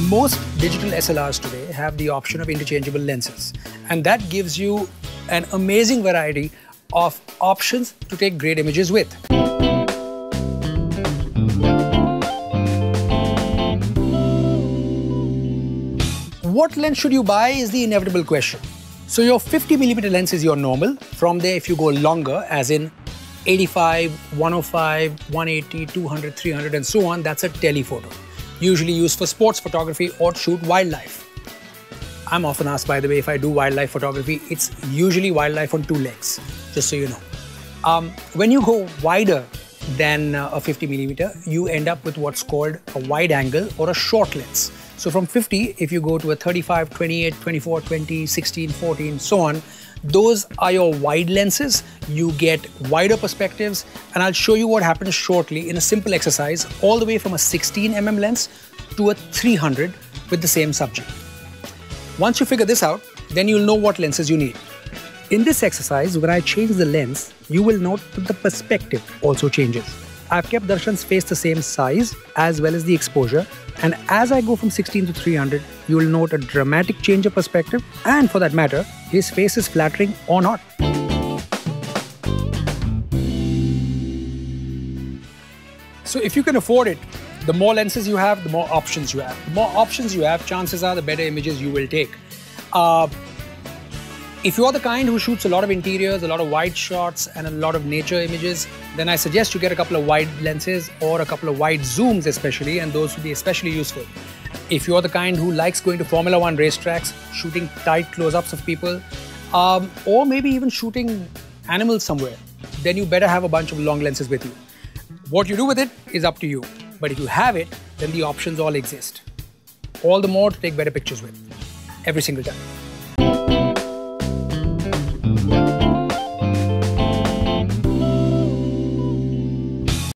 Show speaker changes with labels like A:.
A: Most digital SLRs today have the option of interchangeable lenses, and that gives you an amazing variety of options to take great images with. What lens should you buy is the inevitable question. So your 50mm lens is your normal. From there, if you go longer, as in 85, 105, 180, 200, 300 and so on, that's a telephoto. Usually used for sports photography or to shoot wildlife. I'm often asked, by the way, if I do wildlife photography, it's usually wildlife on two legs, just so you know. When you go wider than a 50mm, you end up with what's called a wide angle or a short lens. So from 50, if you go to a 35, 28, 24, 20, 16, 14, so on, those are your wide lenses. You get wider perspectives, and I'll show you what happens shortly in a simple exercise, all the way from a 16mm lens to a 300 with the same subject. Once you figure this out, then you'll know what lenses you need. In this exercise, when I change the lens, you will note that the perspective also changes. I've kept Darshan's face the same size as well as the exposure, and as I go from 16 to 300, you will note a dramatic change of perspective, and for that matter, his face is flattering or not. So if you can afford it, the more lenses you have, the more options you have. The more options you have, chances are the better images you will take. If you're the kind who shoots a lot of interiors, a lot of wide shots and a lot of nature images, then I suggest you get a couple of wide lenses or a couple of wide zooms especially, and those will be especially useful. If you're the kind who likes going to Formula 1 racetracks, shooting tight close-ups of people, or maybe even shooting animals somewhere, then you better have a bunch of long lenses with you. What you do with it is up to you. But if you have it, then the options all exist. All the more to take better pictures with, every single time.